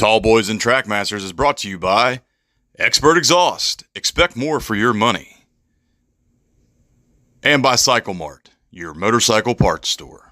Tallboys and Trackmasters is brought to you by Expert Exhaust. Expect more for your money. And by Cycle Mart, your motorcycle parts store.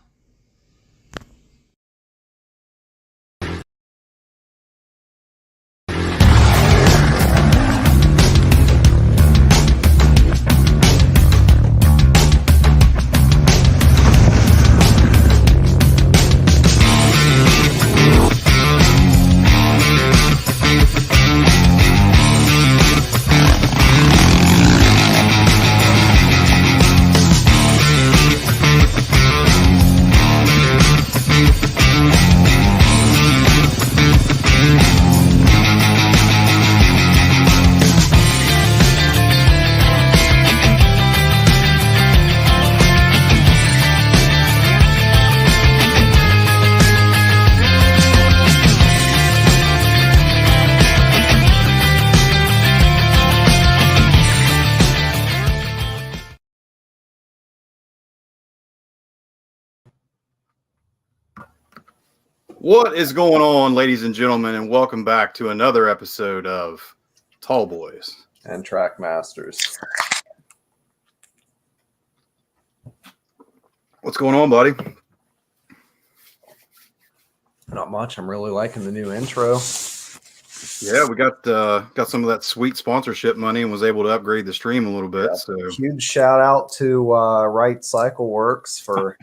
What is going on, ladies and gentlemen, and welcome back to another episode of Tallboys and Trackmasters. What's going on, buddy? Not much. I'm really liking the new intro. Yeah, we got some of that sweet sponsorship money and was able to upgrade the stream a little bit. Yeah, so huge shout out to Right Cycle Works for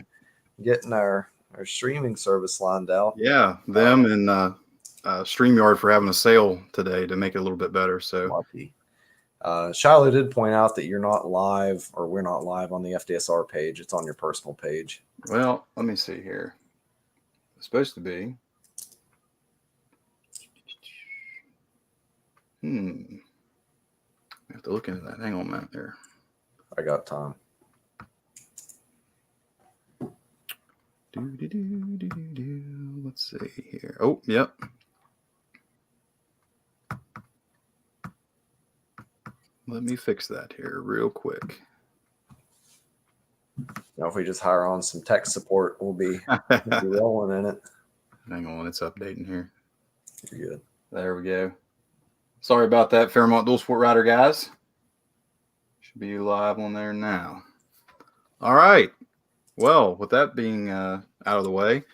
getting our streaming service lined out. Yeah, them and StreamYard for having a sale today to make it a little bit better. So lucky. Shiloh did point out that you're not live, or we're not live on the FDSR page. It's on your personal page. Well, let me see here. It's supposed to be. I have to look into that. Hang on a minute there. I got time. Let's see here. Oh, yep. Let me fix that here real quick. Now, if we just hire on some tech support, we'll be rolling in it. Hang on, it's updating here. You're good. There we go. Sorry about that, Fairmont Dual Sport Rider guys. Should be live on there now. All right. Well, with that being out of the way,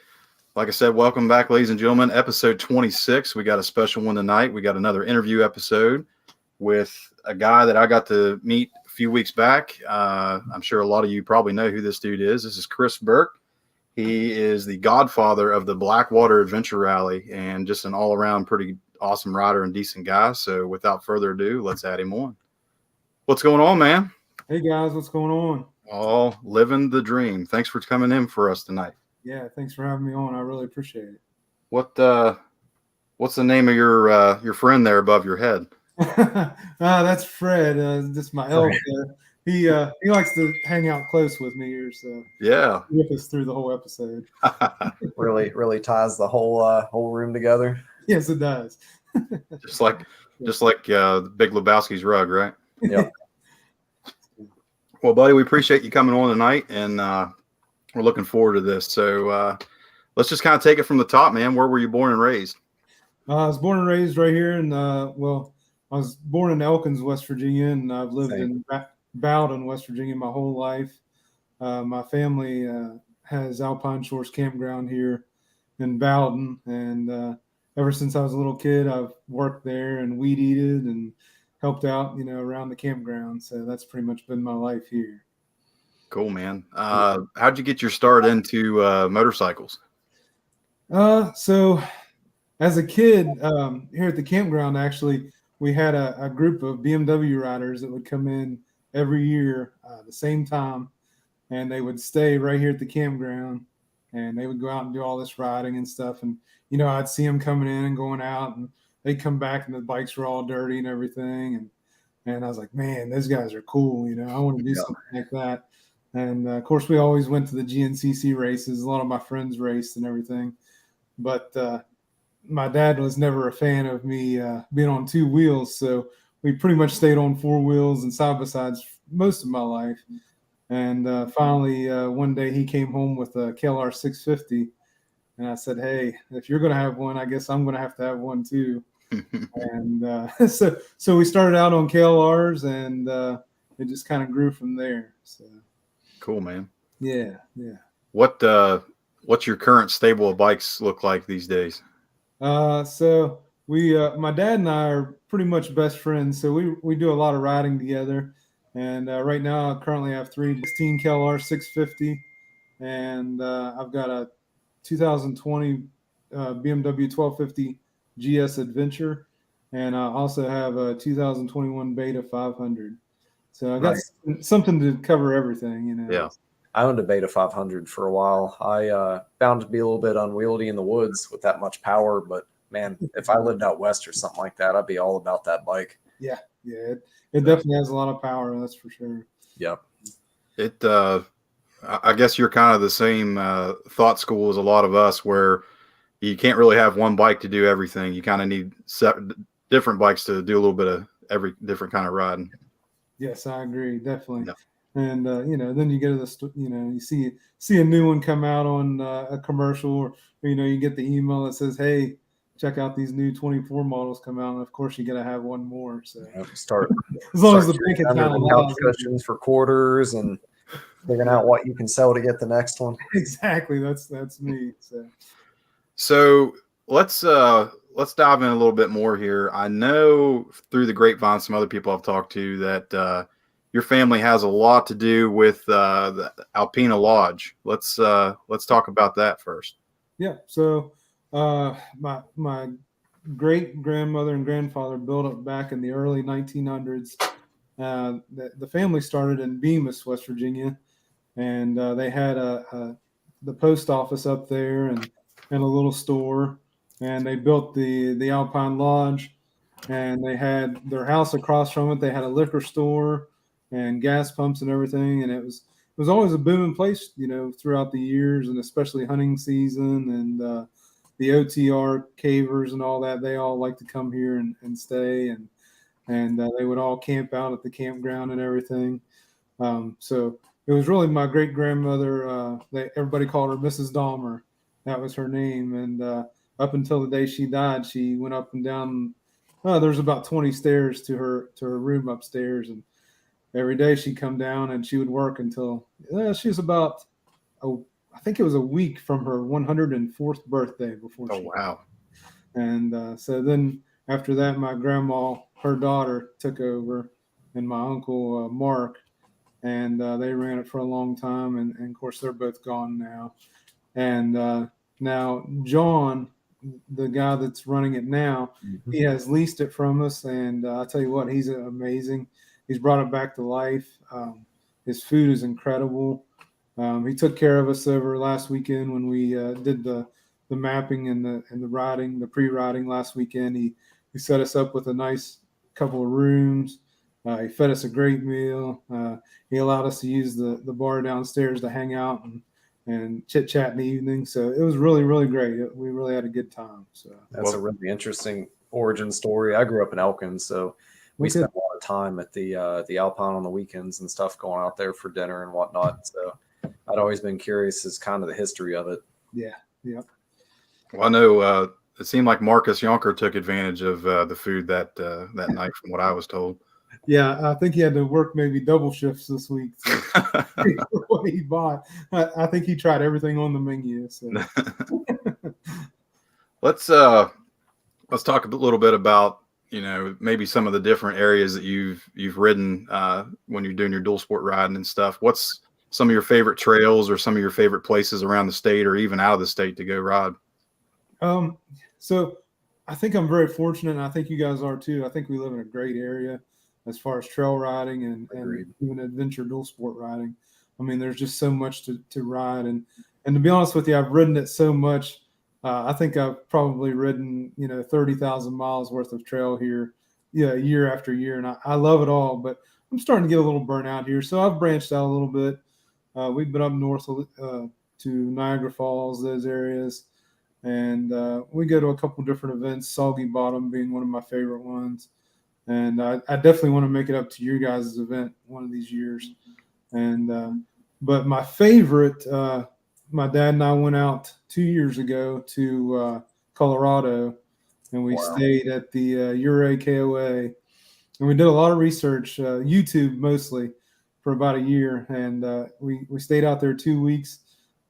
like I said, welcome back, ladies and gentlemen. Episode 26. We got a special one tonight. We got another interview episode with a guy that I got to meet a few weeks back. I'm sure a lot of you probably know who this dude is. This is Chris Burke. He is the godfather of the Blackwater Adventure Rally and just an all-around pretty awesome rider and decent guy. So without further ado, let's add him on. What's going on, man? Hey, guys. What's going on? Oh, living the dream. Thanks for coming in for us tonight. Yeah, thanks for having me on. I really appreciate it. What's the name of your friend there above your head? That's Fred. Just my elk. He likes to hang out close with me here, so yeah, with us through the whole episode. really ties the whole room together. Yes, it does. just like Big Lebowski's rug, right? Yeah. Well, buddy, we appreciate you coming on tonight, and we're looking forward to this. So let's just kind of take it from the top, man. Where were you born and raised? I was born and raised right here, and I was born in Elkins, West Virginia, and I've lived in Bowden, West Virginia, my whole life. My family has Alpine Shores Campground here in Bowden, and ever since I was a little kid, I've worked there and weed-eated and helped out, around the campground. So that's pretty much been my life here. Cool, man. How'd you get your start into motorcycles? So as a kid, here at the campground, actually, we had a group of BMW riders that would come in every year the same time, and they would stay right here at the campground, and they would go out and do all this riding and stuff. And, I'd see them coming in and going out, and they'd come back and the bikes were all dirty and everything. And I was like, man, those guys are cool. I want to do something like that. And of course, we always went to the GNCC races. A lot of my friends raced and everything. But my dad was never a fan of me being on two wheels. So we pretty much stayed on four wheels and side by sides most of my life. And finally, one day he came home with a KLR 650 And I said, hey, if you're going to have one, I guess I'm going to have one too. And so we started out on KLRs, and it just kind of grew from there. So Cool, man. yeah. What's your current stable of bikes look like these days? So we, my dad and I are pretty much best friends. So we do a lot of riding together. And right now, I currently have 16 KLR 650, and I've got a 2020 BMW 1250 GS Adventure, and I also have a 2021 Beta 500. So I got something to cover everything, you know. Yeah. I owned a Beta 500 for a while. I found it to be a little bit unwieldy in the woods with that much power, but man, if I lived out west or something like that, I'd be all about that bike. Yeah, it definitely has a lot of power, that's for sure. Yep. It I guess you're kind of the same thought school as a lot of us, where you can't really have one bike to do everything. You kind of need different bikes to do a little bit of every different kind of riding. Yes, I agree, definitely. Yeah. And then you go to the you see a new one come out on a commercial, or you get the email that says, hey, check out these new 24 models come out, and of course you got to have one more. So Start as long as the bank account allows cushions for quarters and figuring out what you can sell to get the next one. Exactly, that's me. So let's dive in a little bit more here. I know through the grapevine, some other people I've talked to, that your family has a lot to do with the Alpina Lodge. Let's talk about that first. Yeah. So my great grandmother and grandfather built it back in the early 1900s. The family started in Bemis, West Virginia, and they had the post office up there and a little store, and they built the Alpine Lodge, and they had their house across from it. They had a liquor store and gas pumps and everything, and it was always a booming place, throughout the years, and especially hunting season, and the OTR cavers and all that. They all like to come here and stay, and they would all camp out at the campground and everything. So it was really my great grandmother. Everybody called her Mrs. Dahmer. That was her name. And up until the day she died, she went up and down. There's about 20 stairs to her room upstairs, and every day she'd come down and she would work until she was about, I think it was a week from her 104th birthday before. Oh, wow. And so then after that, my grandma, her daughter, took over, and my uncle Mark, and they ran it for a long time. And of course, they're both gone now. And now John, the guy that's running it now, he has leased it from us. And I'll tell you what, he's amazing. He's brought it back to life. His food is incredible. He took care of us over last weekend when we did the mapping and the riding, the pre-riding last weekend. He set us up with a nice couple of rooms. He fed us a great meal. He allowed us to use the bar downstairs to hang out and chit chat in the evening. So it was really, really great. We really had a good time. So that's a really interesting origin story. I grew up in Elkins, so we spent a lot of time at the Alpine on the weekends and stuff, going out there for dinner and whatnot. So I'd always been curious as kind of the history of it. Yeah. Yep. Well, I know it seemed like Marcus Yonker took advantage of the food that night, from what I was told. Yeah, I think he had to work maybe double shifts this week for what he bought. I think he tried everything on the menu. So let's talk a little bit about maybe some of the different areas that you've ridden when you're doing your dual sport riding and stuff. What's some of your favorite trails or some of your favorite places around the state or even out of the state to go ride? So I think I'm very fortunate, and I think you guys are too. I think we live in a great area as far as trail riding and even adventure dual sport riding. I mean, there's just so much to ride. And to be honest with you, I've ridden it so much. I think I've probably ridden, 30,000 miles worth of trail here, year after year. And I love it all, but I'm starting to get a little burnt out here. So I've branched out a little bit. We've been up north to Niagara Falls, those areas. And we go to a couple different events, Soggy Bottom being one of my favorite ones. And I definitely want to make it up to your guys' event one of these years. And but my favorite my dad and I went out 2 years ago to Colorado, and we stayed at the Ouray KOA, and we did a lot of research, YouTube mostly, for about a year, and we stayed out there 2 weeks,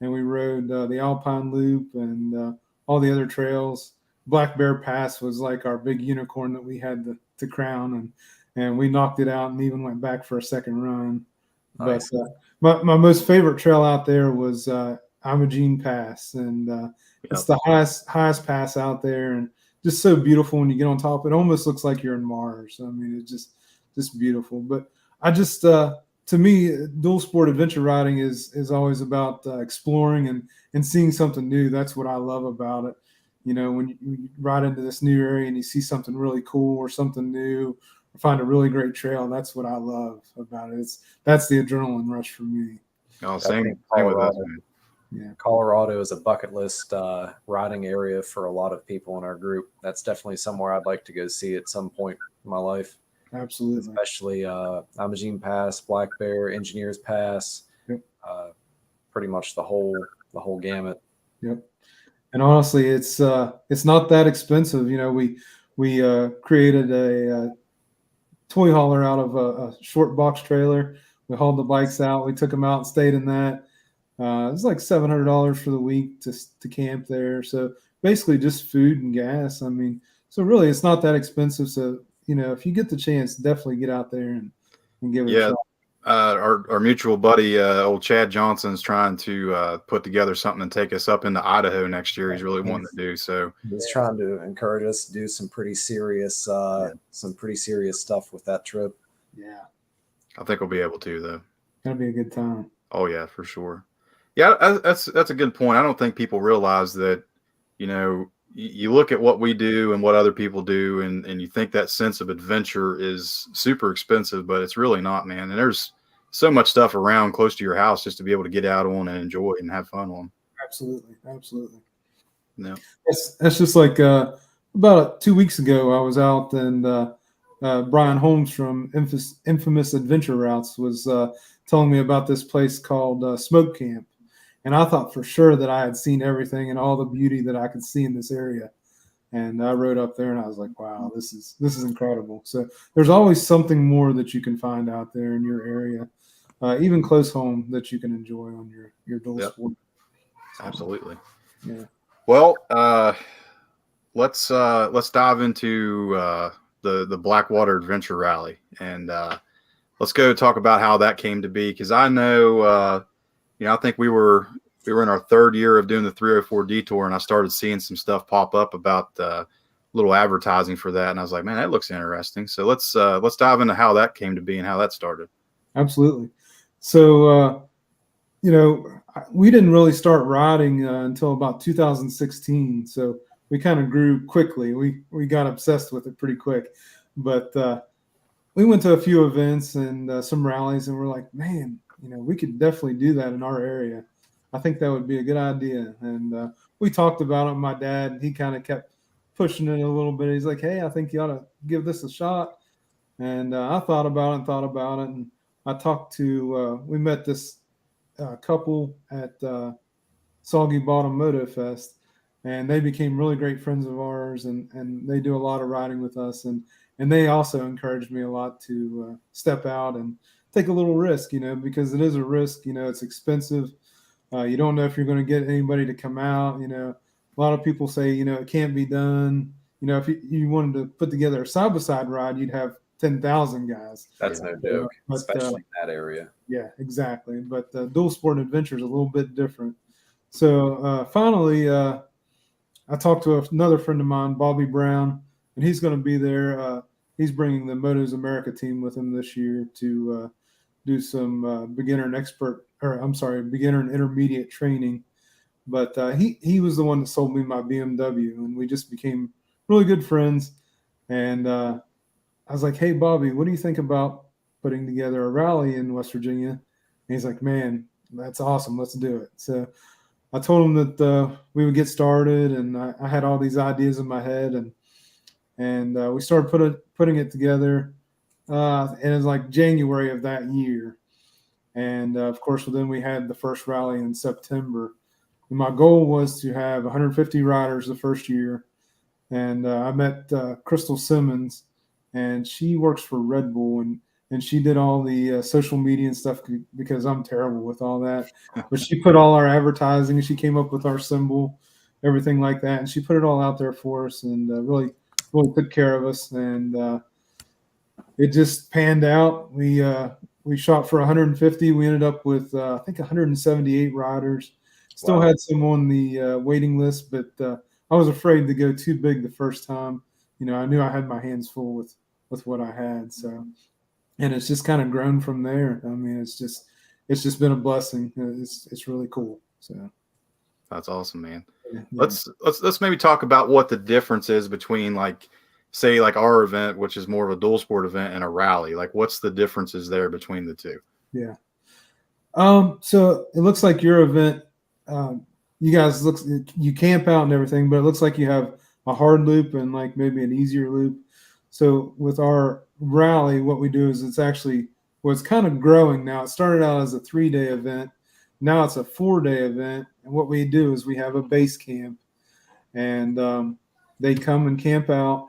and we rode the Alpine Loop and all the other trails. Black Bear Pass was like our big unicorn that we had to crown, and we knocked it out and even went back for a second run. Nice. But my most favorite trail out there was Imogene Pass, and it's the highest pass out there, and just so beautiful when you get on top. It almost looks like you're in Mars. I mean, it's just beautiful. But I just to me, dual sport adventure riding is always about exploring and seeing something new. That's what I love about it. You know, when you ride into this new area and you see something really cool or something new, or find a really great trail, that's what I love about it. That's the adrenaline rush for me. Oh, same with us, man. Yeah, Colorado is a bucket list riding area for a lot of people in our group. That's definitely somewhere I'd like to go see at some point in my life. absolutely. Especially Imogene Pass, Black Bear, Engineers Pass, Yep. Pretty much the whole gamut. Yep. And honestly, it's not that expensive. You know, we created a toy hauler out of a short box trailer. We hauled the bikes out. We took them out and stayed in that. It was like $700 for the week to camp there. So basically just food and gas. I mean, so really it's not that expensive. So, you know, if you get the chance, definitely get out there and give it a shot. Our mutual buddy, old Chad Johnson's trying to put together something and take us up into Idaho next year. He's really wanting to do so. He's trying to encourage us to do some pretty serious stuff with that trip. Yeah. I think we'll be able to, though. Gonna be a good time. Oh yeah, for sure. Yeah, that's a good point. I don't think people realize that, you know, you look at what we do and what other people do, and you think that sense of adventure is super expensive, but it's really not, man. And there's so much stuff around close to your house just to be able to get out on and enjoy and have fun on. Absolutely. No, that's just like about 2 weeks ago, I was out and Brian Holmes from Infamous Adventure Routes was telling me about this place called Smoke Camp. And I thought for sure that I had seen everything and all the beauty that I could see in this area. And I rode up there and I was like, wow, this is incredible. So there's always something more that you can find out there in your area, even close home, that you can enjoy on your dual sport. Absolutely. Yeah. Well, let's dive into the Blackwater Adventure Rally, and let's go talk about how that came to be. Because I know, I think we were in our third year of doing the 304 detour, and I started seeing some stuff pop up about little advertising for that, and I was like, man, that looks interesting. So let's dive into how that came to be and how that started. Absolutely. So we didn't really start riding until about 2016. So we kind of grew quickly. We got obsessed with it pretty quick, but we went to a few events and some rallies, and we're like, man, we could definitely do that in our area. I think that would be a good idea. And we talked about it. My dad, he kind of kept pushing it a little bit. He's like, hey, I think you ought to give this a shot. And I thought about it. And I talked to, we met this couple at Soggy Bottom Moto Fest, and they became really great friends of ours, and they do a lot of riding with us. And they also encouraged me a lot to step out and take a little risk, because it is a risk. It's expensive. You don't know if you're going to get anybody to come out. A lot of people say, it can't be done. If you wanted to put together a side-by-side ride, you'd have 10,000 guys. That's no joke, especially in that area. Yeah, exactly. But dual sport adventure is a little bit different. So finally, I talked to another friend of mine, Bobby Brown, and he's going to be there. He's bringing the Motos America team with him this year to do some beginner and intermediate training. But he was the one that sold me my BMW, and we just became really good friends. And I was like, hey, Bobby, what do you think about putting together a rally in West Virginia? And he's like, man, that's awesome. Let's do it. So I told him that we would get started, and I had all these ideas in my head, and we started putting it together. And it was like January of that year. And of course, then we had the first rally in September. And my goal was to have 150 riders the first year. And I met Crystal Simmons, and she works for Red Bull, and she did all the social media and stuff because I'm terrible with all that. But she put all our advertising, and she came up with our symbol, everything like that, and she put it all out there for us, and really took care of us. And it just panned out. We shot for 150. We ended up with I think 178 riders. Still had some on the waiting list, but I was afraid to go too big the first time. I knew I had my hands full with what I had. So, and it's just kind of grown from there. I mean, it's just been a blessing. It's really cool. So that's awesome, man. Yeah. Let's maybe talk about what the difference is between like our event, which is more of a dual sport event, and a rally. Like, what's the differences there between the two? Yeah. So it looks like your event, you guys you camp out and everything, but it looks like you have a hard loop and like maybe an easier loop. So with our rally, what we do is it's kind of growing now. It started out as a 3-day event. Now it's a 4-day event. And what we do is we have a base camp, and they come and camp out,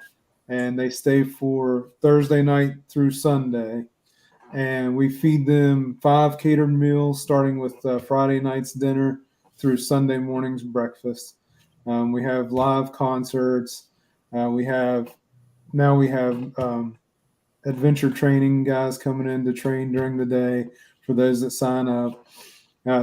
and they stay for Thursday night through Sunday. And we feed them 5 catered meals, starting with Friday night's dinner through Sunday morning's breakfast. We have live concerts. We have adventure training guys coming in to train during the day for those that sign up.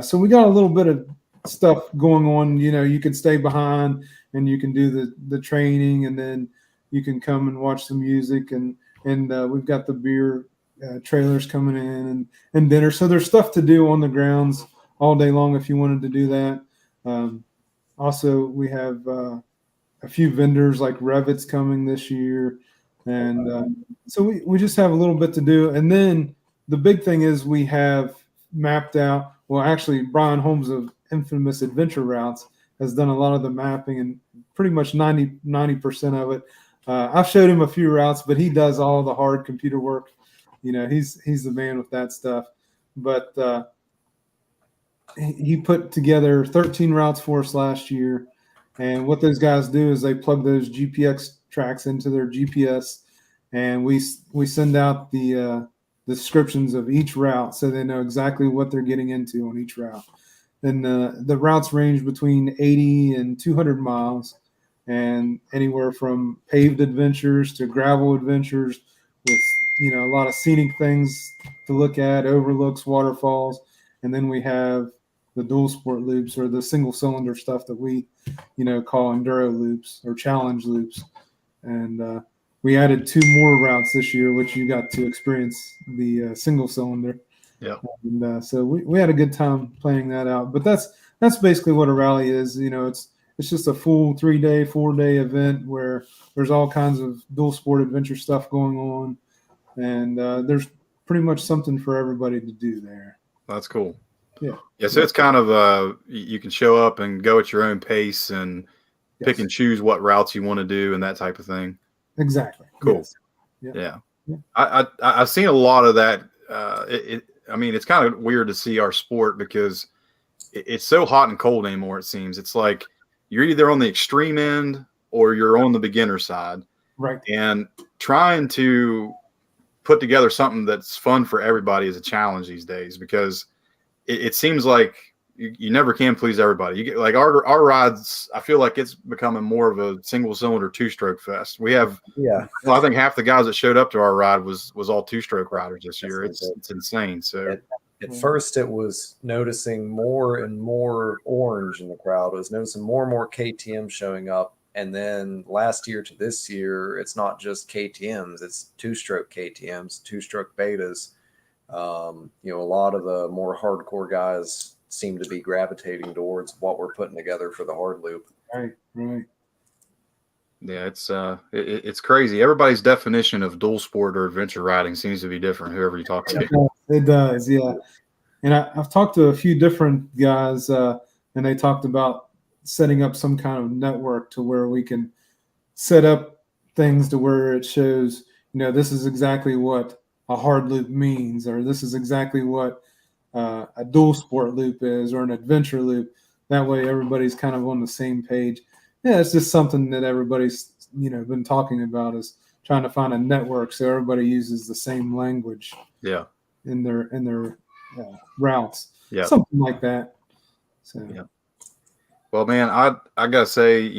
So we got a little bit of stuff going on. You can stay behind and you can do the training, and then you can come and watch the music, and we've got the beer trailers coming in and dinner. So there's stuff to do on the grounds all day long if you wanted to do that. Also, we have a few vendors like Revit's coming this year. And so we just have a little bit to do. And then the big thing is we have mapped out, well, actually, Brian Holmes of Infamous Adventure Routes has done a lot of the mapping, and pretty much 90% of it. I've showed him a few routes, but he does all the hard computer work. He's the man with that stuff. But he put together 13 routes for us last year. And what those guys do is they plug those GPX tracks into their GPS, and we send out the descriptions of each route so they know exactly what they're getting into on each route. And the routes range between 80 and 200 miles, and anywhere from paved adventures to gravel adventures with a lot of scenic things to look at, overlooks, waterfalls. And then we have the dual sport loops, or the single cylinder stuff that we call enduro loops or challenge loops. And we added 2 more routes this year, which you got to experience the single cylinder. Yeah. And so we had a good time playing that out. But that's basically what a rally is. It's just a full 3-day, 4-day event where there's all kinds of dual sport adventure stuff going on, and there's pretty much something for everybody to do there. That's cool. Yeah. Yeah. So it's kind of you can show up and go at your own pace and pick and choose what routes you want to do and that type of thing. Exactly. Cool. Yes. Yeah. Yeah. I've seen a lot of that. I mean, it's kind of weird to see our sport because it's so hot and cold anymore. It seems it's like you're either on the extreme end or you're on the beginner side. Right. And trying to put together something that's fun for everybody is a challenge these days, because it seems like you never can please everybody. You get like our rides. I feel like it's becoming more of a single cylinder 2-stroke fest. We have, I think half the guys that showed up to our ride was all 2-stroke riders this year. It's insane. So at first it was noticing more and more orange in the crowd. It was noticing more and more KTM showing up. And then last year to this year, it's not just KTMs, it's 2-stroke KTMs, 2-stroke betas. A lot of the more hardcore guys seem to be gravitating towards what we're putting together for the hard loop. Right. yeah, it's crazy. Everybody's definition of dual sport or adventure riding seems to be different, whoever you talk to. It does, yeah. And I've talked to a few different guys, and they talked about setting up some kind of network to where we can set up things to where it shows, this is exactly what a hard loop means, or this is exactly what a dual sport loop is, or an adventure loop. that way everybody's kind of on the same page. Yeah, it's just something that everybody's been talking about, is trying to find a network so everybody uses the same language Yeah. in their routes. Yeah. Something like that. So Yeah. Well, man, I gotta say,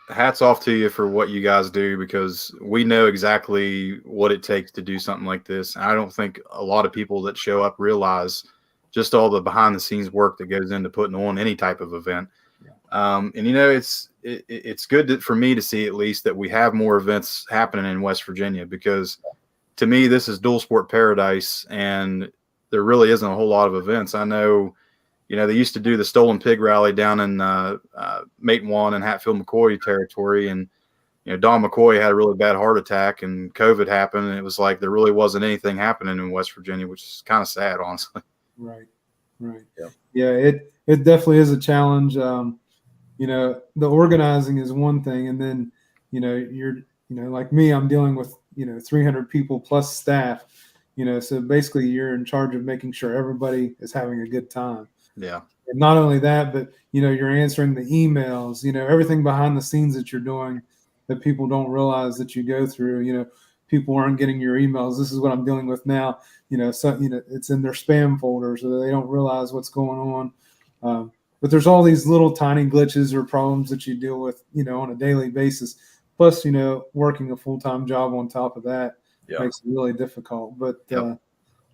hats off to you for what you guys do, because we know exactly what it takes to do something like this. And I don't think a lot of people that show up realize just all the behind the scenes work that goes into putting on any type of event. And it's good for me to see, at least, that we have more events happening in West Virginia, because to me, this is dual sport paradise, and there really isn't a whole lot of events. I know, they used to do the Stolen Pig Rally down in Matewan and Hatfield-McCoy territory, and Don McCoy had a really bad heart attack, and COVID happened, and it was like there really wasn't anything happening in West Virginia, which is kind of sad, honestly. Right. Yeah. It definitely is a challenge. The organizing is one thing, and then you're like me, I'm dealing with 300 people plus staff. So basically you're in charge of making sure everybody is having a good time. Yeah. And not only that, but you're answering the emails, everything behind the scenes that you're doing that people don't realize that you go through. People aren't getting your emails. This is what I'm dealing with now. It's in their spam folders, so they don't realize what's going on. But there's all these little tiny glitches or problems that you deal with, on a daily basis. Plus, working a full-time job on top of that makes it really difficult. But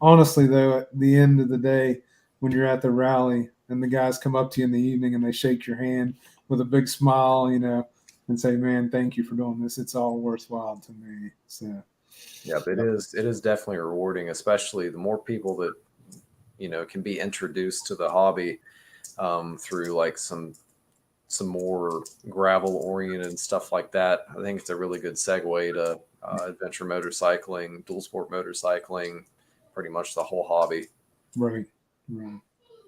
honestly, though, at the end of the day, when you're at the rally and the guys come up to you in the evening and they shake your hand with a big smile, and say, "Man, thank you for doing this. It's all worthwhile to me." So, yeah, it is definitely rewarding, especially the more people that can be introduced to the hobby through like some more gravel oriented stuff like that. I think it's a really good segue to adventure motorcycling, dual sport motorcycling, pretty much the whole hobby. Right.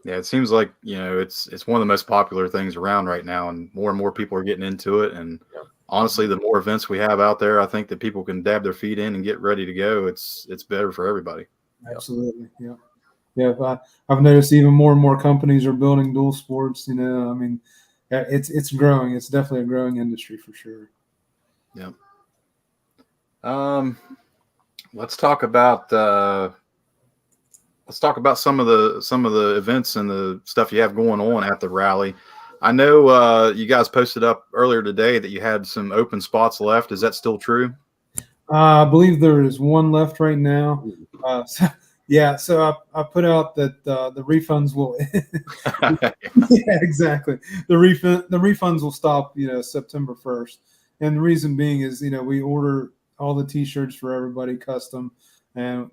Yeah, it seems like it's one of the most popular things around right now, and more people are getting into it. And honestly, the more events we have out there, I think that people can dab their feet in and get ready to go. It's better for everybody. Absolutely. Yeah. I've noticed even more and more companies are building dual sports. It's growing. It's definitely a growing industry for sure. Yeah. Let's talk about some of the events and the stuff you have going on at the rally. I know you guys posted up earlier today that you had some open spots left. Is that still true? I believe there is one left right now. So I put out that the refunds will. Yeah, exactly. The refunds will stop, September 1st, and the reason being is, we order all the T-shirts for everybody custom, and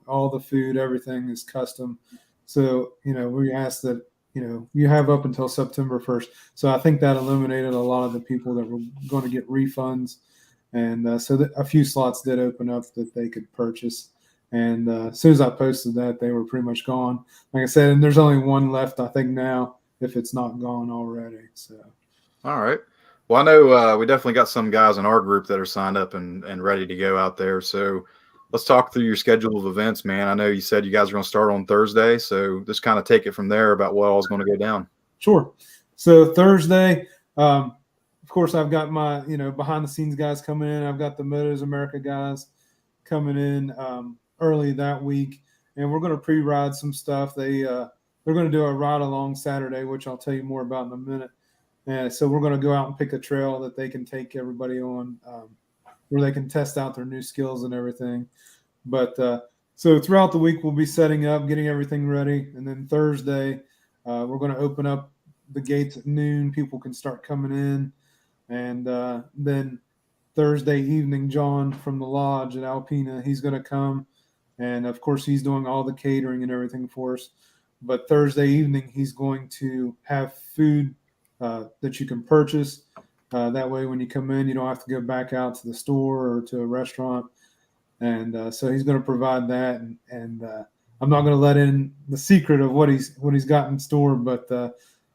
all the food, everything is custom. So we asked that you have up until September 1st. So I think that eliminated a lot of the people that were going to get refunds, and so a few slots did open up that they could purchase. And as soon as I posted that, they were pretty much gone. Like I said, and there's only one left, I think, now, if it's not gone already. So, all right. Well, I know we definitely got some guys in our group that are signed up and ready to go out there. So let's talk through your schedule of events, man. I know you said you guys are going to start on Thursday, so just kind of take it from there about what all is going to go down. Sure. So Thursday, of course, I've got my behind the scenes guys coming in. I've got the Motos America guys coming in early that week, and we're going to pre-ride some stuff. They're going to do a ride along Saturday, which I'll tell you more about in a minute. And so we're going to go out and pick a trail that they can take everybody on, where they can test out their new skills and everything. But so throughout the week, we'll be setting up, getting everything ready, and then Thursday, we're going to open up the gates at noon. People can start coming in, and then Thursday evening, John from the lodge at Alpena, he's going to come. And of course, he's doing all the catering and everything for us. But Thursday evening, he's going to have food that you can purchase. That way, when you come in, you don't have to go back out to the store or to a restaurant. And so he's going to provide that. And I'm not going to let in the secret of what he's got in store, but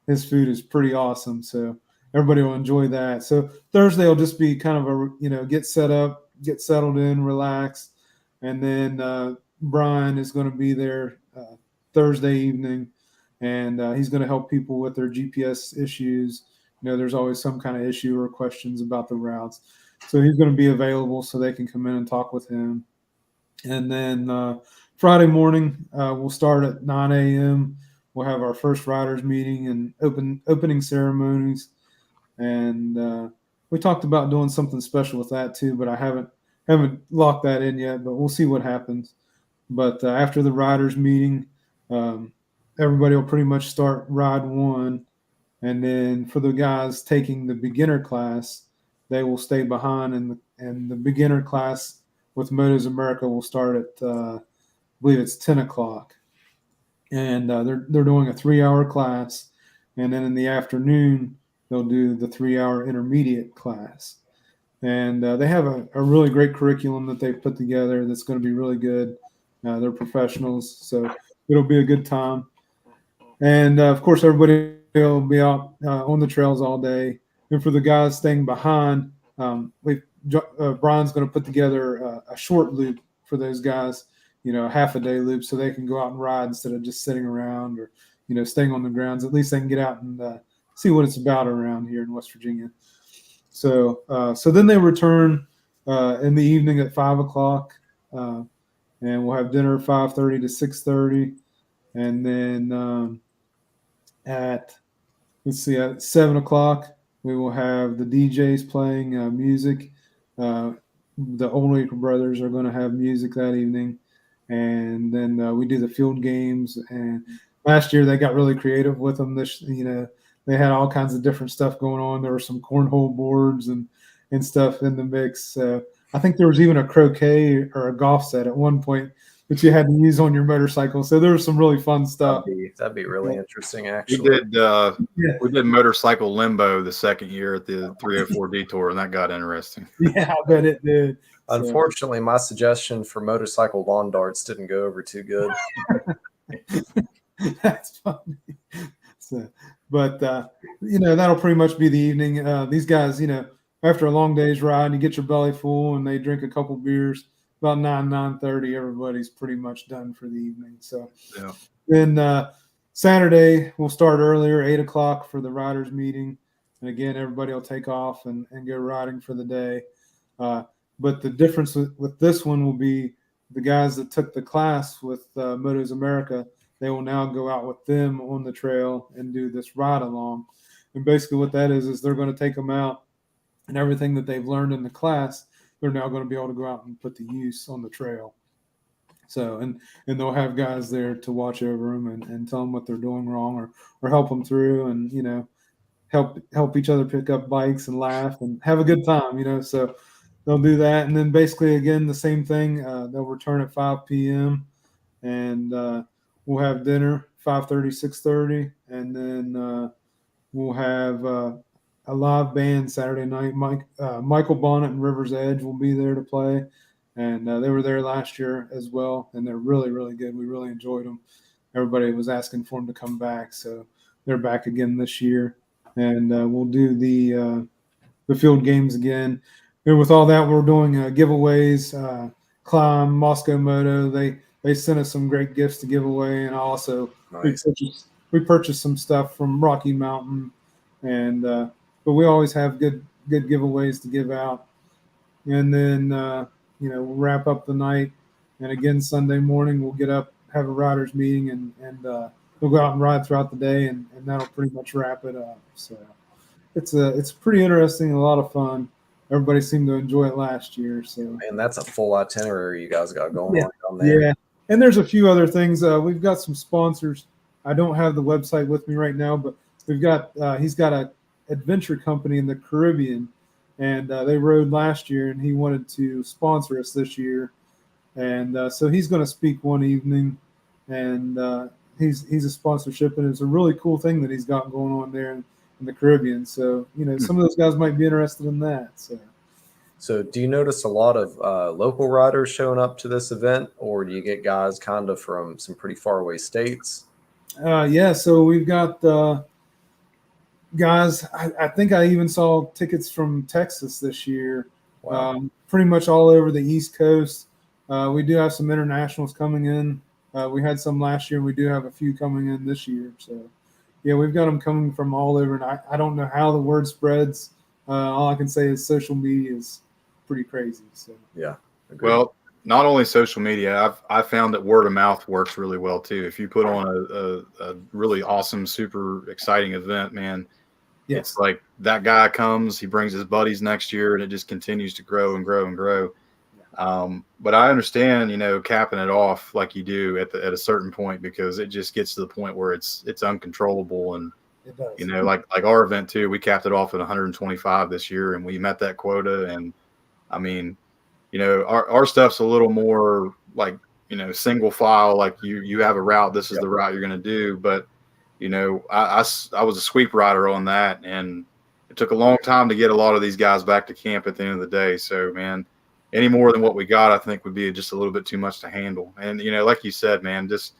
his food is pretty awesome. So everybody will enjoy that. So Thursday will just be kind of a, get set up, get settled in, relax. And then Brian is going to be there Thursday evening. and he's going to help people with their GPS issues. There's always some kind of issue or questions about the routes. So he's going to be available so they can come in and talk with him. And then Friday morning, we'll start at 9 a.m. We'll have our first riders meeting and opening ceremonies. And we talked about doing something special with that too, but I haven't locked that in yet, but we'll see what happens. But after the riders meeting, everybody will pretty much start ride one. And then for the guys taking the beginner class, they will stay behind, and the beginner class with Motos America will start at I believe it's 10 o'clock, and they're doing a 3-hour class, and then in the afternoon they'll do the 3-hour intermediate class, and they have a really great curriculum that they've put together that's going to be really good. They're professionals, so it'll be a good time, and of course everybody will be out on the trails all day. And for the guys staying behind, Brian's going to put together a short loop for those guys, a half-a-day loop, so they can go out and ride instead of just sitting around or, staying on the grounds. At least they can get out and see what it's about around here in West Virginia. So then they return in the evening at 5 o'clock, and we'll have dinner 5:30 to 6:30, and then at 7 o'clock. We will have the DJs playing music. The Olacre brothers are going to have music that evening. And then we do the field games. And last year they got really creative with them. They had all kinds of different stuff going on. There were some cornhole boards and stuff in the mix. I think there was even a croquet or a golf set at one point that you had to use on your motorcycle. So there was some really fun stuff. That'd be really interesting, actually. We did motorcycle limbo the second year at the 304 detour, and that got interesting. Yeah, I bet it did. Unfortunately, my suggestion for motorcycle lawn darts didn't go over too good. That's funny. But that'll pretty much be the evening. These guys, after a long day's ride, you get your belly full and they drink a couple beers. About 9:30, everybody's pretty much done for the evening. So yeah. Then Saturday, we'll start earlier, 8 o'clock for the riders meeting. And again, everybody will take off and go riding for the day. But the difference with this one will be the guys that took the class with Motos America, they will now go out with them on the trail and do this ride along. And basically what that is they're going to take them out, and everything that they've learned in the class, they're now going to be able to go out and put the use on the trail. So, and they'll have guys there to watch over them and tell them what they're doing wrong or help them through, and, help each other pick up bikes and laugh and have a good time, so they'll do that. And then basically, again, the same thing, they'll return at 5 p.m. and we'll have dinner 5:30, 6:30. And then we'll have a live band Saturday night. Michael Bonnet and River's Edge will be there to play, and they were there last year as well, and they're really, really good. We really enjoyed them. Everybody was asking for them to come back, so they're back again this year. And we'll do the field games again. And with all that, we're doing giveaways. Climb, Moscow Moto, they sent us some great gifts to give away, and also Nice. we purchased some stuff from Rocky Mountain, and but we always have good giveaways to give out. And then we'll wrap up the night, and again Sunday morning we'll get up, have a riders meeting, and we'll go out and ride throughout the day, and that'll pretty much wrap it up. So it's pretty interesting, a lot of fun. Everybody seemed to enjoy it last year. So Man, that's a full itinerary you guys got going on down there. yeah, and there's a few other things. We've got some sponsors. I don't have the website with me right now, but we've got he's got a adventure company in the Caribbean, and they rode last year, and he wanted to sponsor us this year, and so he's going to speak one evening, and he's a sponsorship, and it's a really cool thing that he's got going on there in the Caribbean. So some of those guys might be interested in that. So do you notice a lot of local riders showing up to this event, or do you get guys kind of from some pretty far away states? Yeah, so we've got guys. I think I even saw tickets from Texas this year. Wow. Pretty much all over the East Coast. We do have some internationals coming in We had some last year, and we do have a few coming in this year. So, yeah, we've got them coming from all over, and I don't know how the word spreads. All I can say is social media is pretty crazy. So, Yeah. Agreed. Well, not only social media, I've found that word of mouth works really well too. If you put on a really awesome, super exciting event, man, yes. it's like that guy comes, he brings his buddies next year, and it just continues to grow and grow and grow. But I understand, capping it off like you do at a certain point, because it just gets to the point where it's uncontrollable. And It does. like our event too, we capped it off at 125 this year, and we met that quota. And I mean, our stuff's a little more like, single file, like you have a route, this is the route you're going to do. But, I was a sweep rider on that, and it took a long time to get a lot of these guys back to camp at the end of the day. So, man, any more than what we got, I think would be just a little bit too much to handle. And, like you said, man, just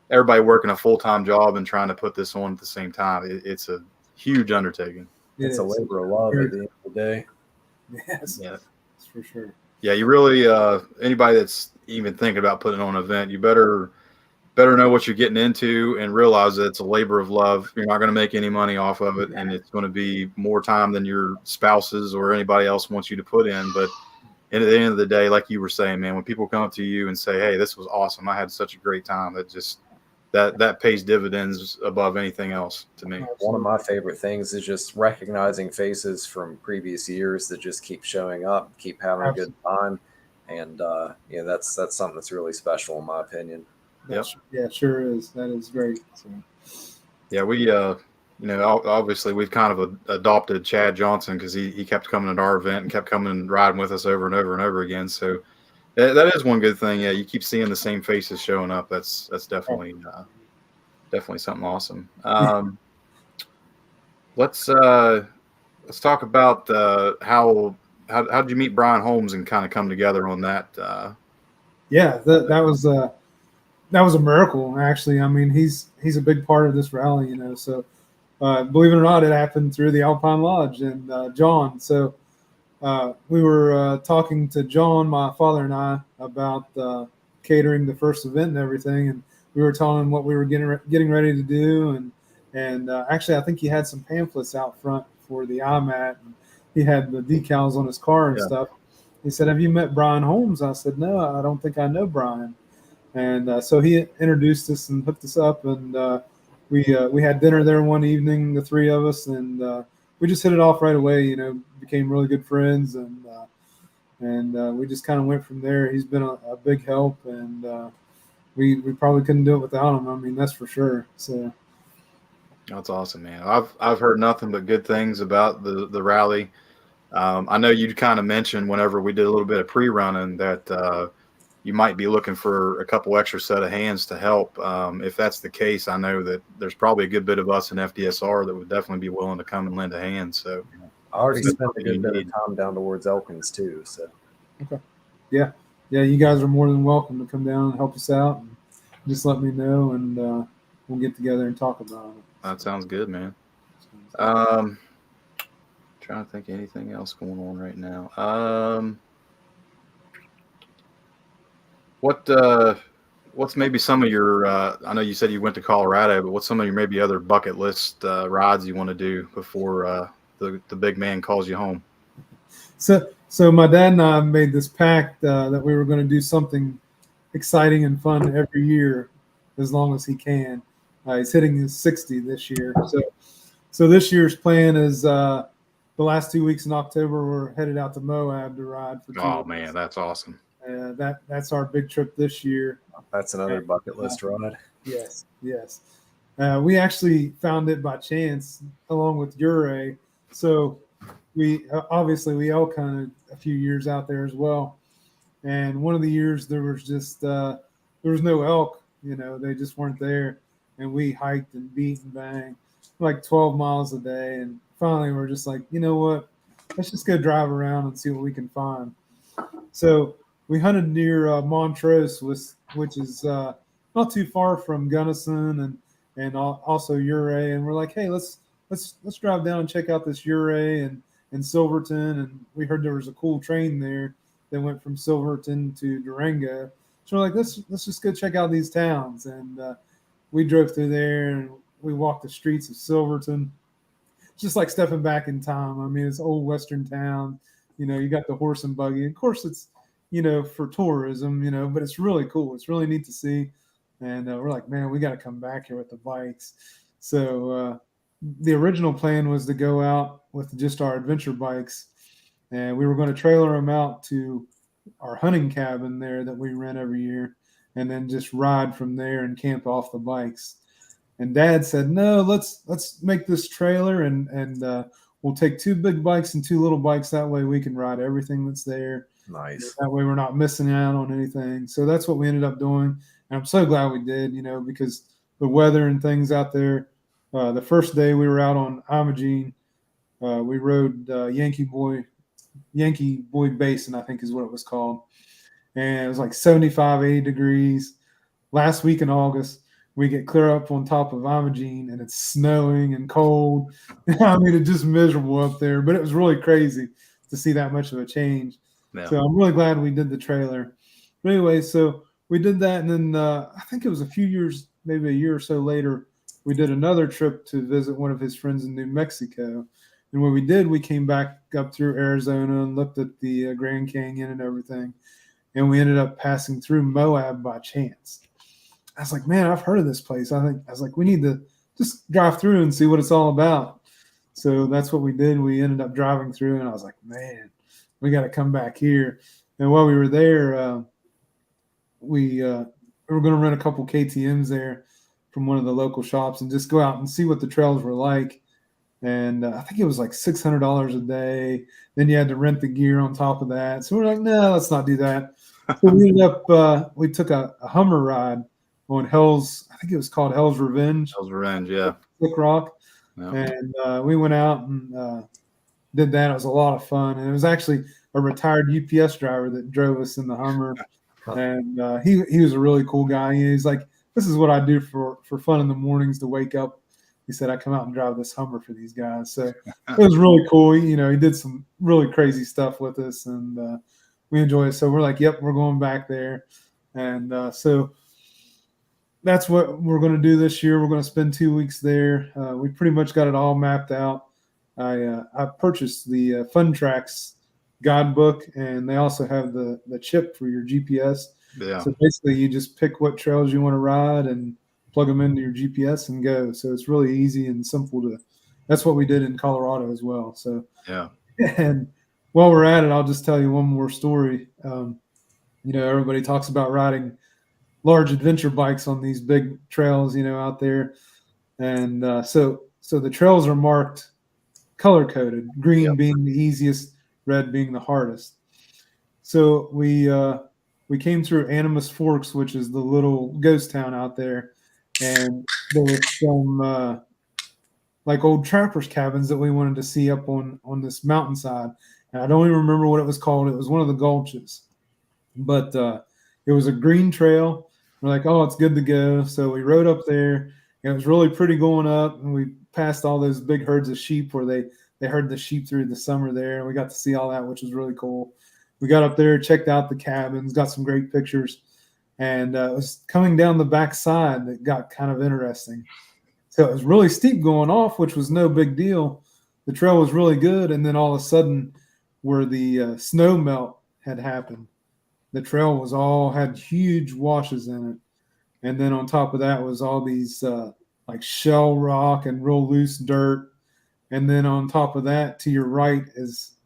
everybody working a full-time job and trying to put this on at the same time. It's a huge undertaking. It's a labor of love at the end of the day. Yes. Yeah. That's for sure. Yeah, you really anybody that's even thinking about putting on an event, you better know what you're getting into and realize that it's a labor of love. You're not going to make any money off of it, and it's going to be more time than your spouses or anybody else wants you to put in. But at the end of the day, like you were saying, man, when people come up to you and say, "Hey, this was awesome. I had such a great time," that pays dividends above anything else to me. One of my favorite things is just recognizing faces from previous years that just keep showing up, keep having a good time. And, that's something that's really special in my opinion. Yep. Yeah, sure is. That is great. So. Yeah, we, obviously we've kind of adopted Chad Johnson, because he kept coming to our event and kept coming and riding with us over and over and over again. So that is one good thing. Yeah, you keep seeing the same faces showing up. That's definitely something awesome. Let's talk about how did you meet Brian Holmes and kind of come together on that? Yeah, that was a miracle, actually. I mean, he's a big part of this rally, So, believe it or not, it happened through the Alpine Lodge and John. So, we were talking to John, my father, and I about catering the first event and everything, and we were telling him what we were getting ready to do, and actually, I think he had some pamphlets out front for the IMAT, and he had the decals on his car and stuff. He said, "Have you met Brian Holmes?" I said, "No, I don't think I know Brian." And so he introduced us and hooked us up, and we had dinner there one evening, the three of us, and we just hit it off right away. Became really good friends, and we just kind of went from there. He's been a big help, and we probably couldn't do it without him. I mean, that's for sure. So that's awesome, man. I've heard nothing but good things about the rally. I know you kind of mentioned whenever we did a little bit of pre-running that you might be looking for a couple extra set of hands to help. If that's the case, I know that there's probably a good bit of us in FDSR that would definitely be willing to come and lend a hand. So I already spent a good bit of time down towards Elkins too. So okay, yeah, you guys are more than welcome to come down and help us out. And just let me know, and we'll get together and talk about it. That sounds good, man. Trying to think of anything else going on right now. What's maybe some of your I know you said you went to Colorado, but what's some of your maybe other bucket list rides you want to do before the big man calls you home? So my dad and I made this pact that we were going to do something exciting and fun every year as long as he can. He's hitting his 60 this year. So this year's plan is the last 2 weeks in October, we're headed out to Moab to ride for 2 Oh, weeks. man, that's awesome. That's our big trip this year. That's another bucket list ride. Yes. We actually found it by chance along with Ure. So we elk hunted a few years out there as well. And one of the years there was just there was no elk, they just weren't there. And we hiked and beat and bang like 12 miles a day. And finally we're just like, you know what? Let's just go drive around and see what we can find. So we hunted near Montrose, which is not too far from Gunnison and also Ouray. And we're like, hey, let's drive down and check out this Ouray and Silverton. And we heard there was a cool train there that went from Silverton to Durango. So we're like, let's just go check out these towns. And we drove through there and we walked the streets of Silverton. It's just like stepping back in time. I mean, it's old Western town. You got the horse and buggy. Of course, it's, for tourism, but it's really cool. It's really neat to see. And we're like, man, we got to come back here with the bikes. So the original plan was to go out with just our adventure bikes. And we were going to trailer them out to our hunting cabin there that we rent every year, and then just ride from there and camp off the bikes. And Dad said, no, let's make this trailer and we'll take 2 big bikes and 2 little bikes. That way we can ride everything that's there. Nice. That way we're not missing out on anything. So that's what we ended up doing. And I'm so glad we did, because the weather and things out there. The first day we were out on Imogene, we rode Yankee Boy Basin, I think is what it was called. And it was like 75, 80 degrees. Last week in August, we get clear up on top of Imogene and it's snowing and cold. I mean, it's just miserable up there, but it was really crazy to see that much of a change. Yeah. So I'm really glad we did the trailer. But anyway, so we did that. And then I think it was a few years, maybe a year or so later, we did another trip to visit one of his friends in New Mexico. And what we did, we came back up through Arizona and looked at the Grand Canyon and everything. And we ended up passing through Moab by chance. I was like, man, I've heard of this place. I was like, we need to just drive through and see what it's all about. So that's what we did. We ended up driving through, and I was like, man, we got to come back here. And while we were there, we were going to rent a couple KTMs there from one of the local shops and just go out and see what the trails were like. And I think it was like $600 a day. Then you had to rent the gear on top of that. So we're like, no, let's not do that. So we ended up, we took a Hummer ride on I think it was called Hell's Revenge. Hell's Revenge, yeah. Slick Rock. Yeah. And we went out and did that. It was a lot of fun. And it was actually a retired UPS driver that drove us in the Hummer. And he was a really cool guy. He's like, this is what I do for fun in the mornings to wake up. He said, I come out and drive this Hummer for these guys. So it was really cool. He did some really crazy stuff with us, and we enjoyed it. So we're like, yep, we're going back there. And so that's what we're going to do this year. We're going to spend 2 weeks there. We pretty much got it all mapped out. I purchased the Fun Tracks guidebook, and they also have the chip for your GPS. Yeah. So basically, you just pick what trails you want to ride and plug them into your GPS and go. So it's really easy and simple to. That's what we did in Colorado as well. So yeah. And while we're at it, I'll just tell you one more story. Everybody talks about riding large adventure bikes on these big trails, out there, and so the trails are marked color coded. Green Yep. being the easiest, red being the hardest. So we came through Animas Forks, which is the little ghost town out there, and there was some like old trappers cabins that we wanted to see up on this mountainside. And I don't even remember what it was called. It was one of the gulches, but it was a green trail. We're like, oh, it's good to go. So we rode up there. And it was really pretty going up, and we passed all those big herds of sheep where they herd the sheep through the summer there, and we got to see all that, which was really cool. We got up there, checked out the cabins, got some great pictures, and it was coming down the back side that got kind of interesting. So it was really steep going off, which was no big deal. The trail was really good, and then all of a sudden, where the snow melt had happened, the trail had huge washes in it. And then on top of that was all these like shell rock and real loose dirt. And then on top of that, to your right is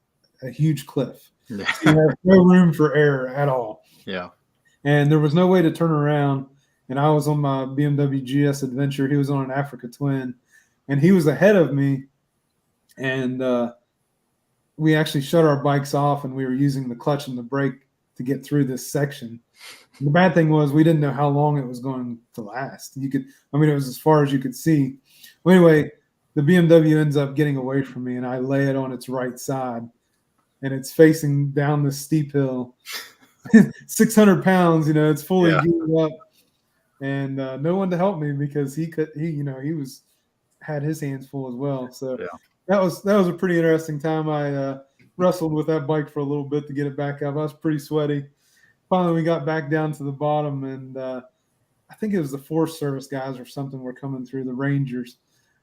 a huge cliff. Yeah. So you have no room for error at all. Yeah. And there was no way to turn around. And I was on my BMW GS Adventure. He was on an Africa Twin. And he was ahead of me. And we actually shut our bikes off, and we were using the clutch and the brake to get through this section. The bad thing was we didn't know how long it was going to last. It was as far as you could see. Well, anyway, the BMW ends up getting away from me, and I lay it on its right side, and it's facing down this steep hill. 600 pounds, it's fully geared up, and no one to help me because he had his hands full as well. So that was a pretty interesting time. I wrestled with that bike for a little bit to get it back up. I was pretty sweaty. finally we got back down to the bottom, and I think it was the Forest Service guys or something were coming through, the Rangers,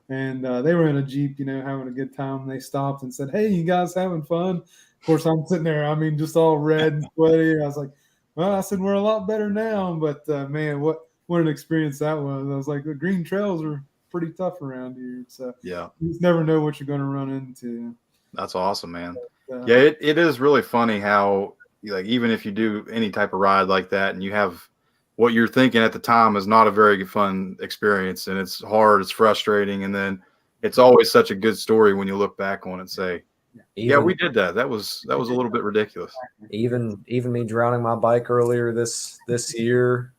and they were in a Jeep, having a good time. They stopped and said, "Hey, you guys having fun?" Of course, I'm sitting there, just all red and sweaty. I was like, "Well," I said, "we're a lot better now," but man, what an experience that was. I was like, the green trails are pretty tough around here, so Yeah, you just never know what you're going to run into. that's awesome, man. But, Yeah, it is really funny how, like, even if you do any type of ride like that and you have what you're thinking at the time is not a very good fun experience, and it's hard, it's frustrating, and then it's always such a good story when you look back on it and say, yeah, we did that. That was a little bit ridiculous. Even me drowning my bike earlier this year.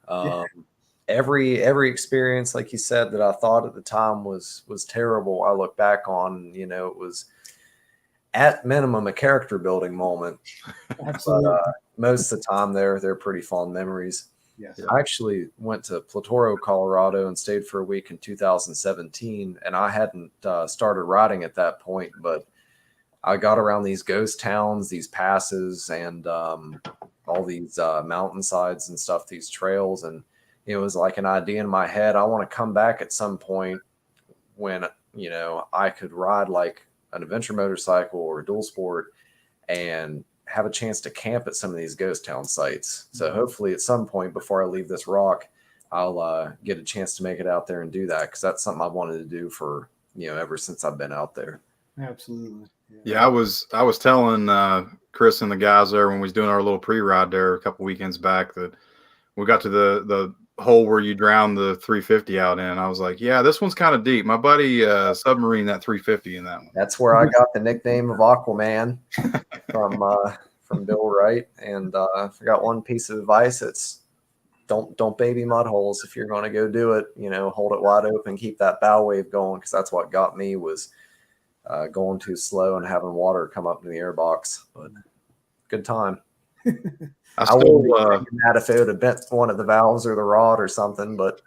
Every experience, like you said, that I thought at the time was terrible, I look back on, it was at minimum a character building moment. absolutely. But most of the time they're pretty fond memories. Yes. I actually went to Platoro, Colorado, and stayed for a week in 2017, and I hadn't started riding at that point, but I got around these ghost towns, these passes, and all these mountainsides and stuff, these trails, and it was like an idea in my head. I want to come back at some point when I could ride like an adventure motorcycle or a dual sport and have a chance to camp at some of these ghost town sites. So hopefully at some point before I leave this rock, I'll get a chance to make it out there and do that, because that's something I've wanted to do for ever since I've been out there. Absolutely. Yeah, I was telling Chris and the guys there when we was doing our little pre-ride there a couple weekends back that we got to the hole where you drown the 350 out in. I was like, yeah, this one's kind of deep. My buddy submarined that 350 in that one. That's where I got the nickname of Aquaman from Bill Wright. And I forgot one piece of advice. It's don't baby mud holes if you're going to go do it. Hold it wide open, keep that bow wave going, because that's what got me was going too slow and having water come up in the air box. But good time. I still mad if it would have bent one of the valves or the rod or something, but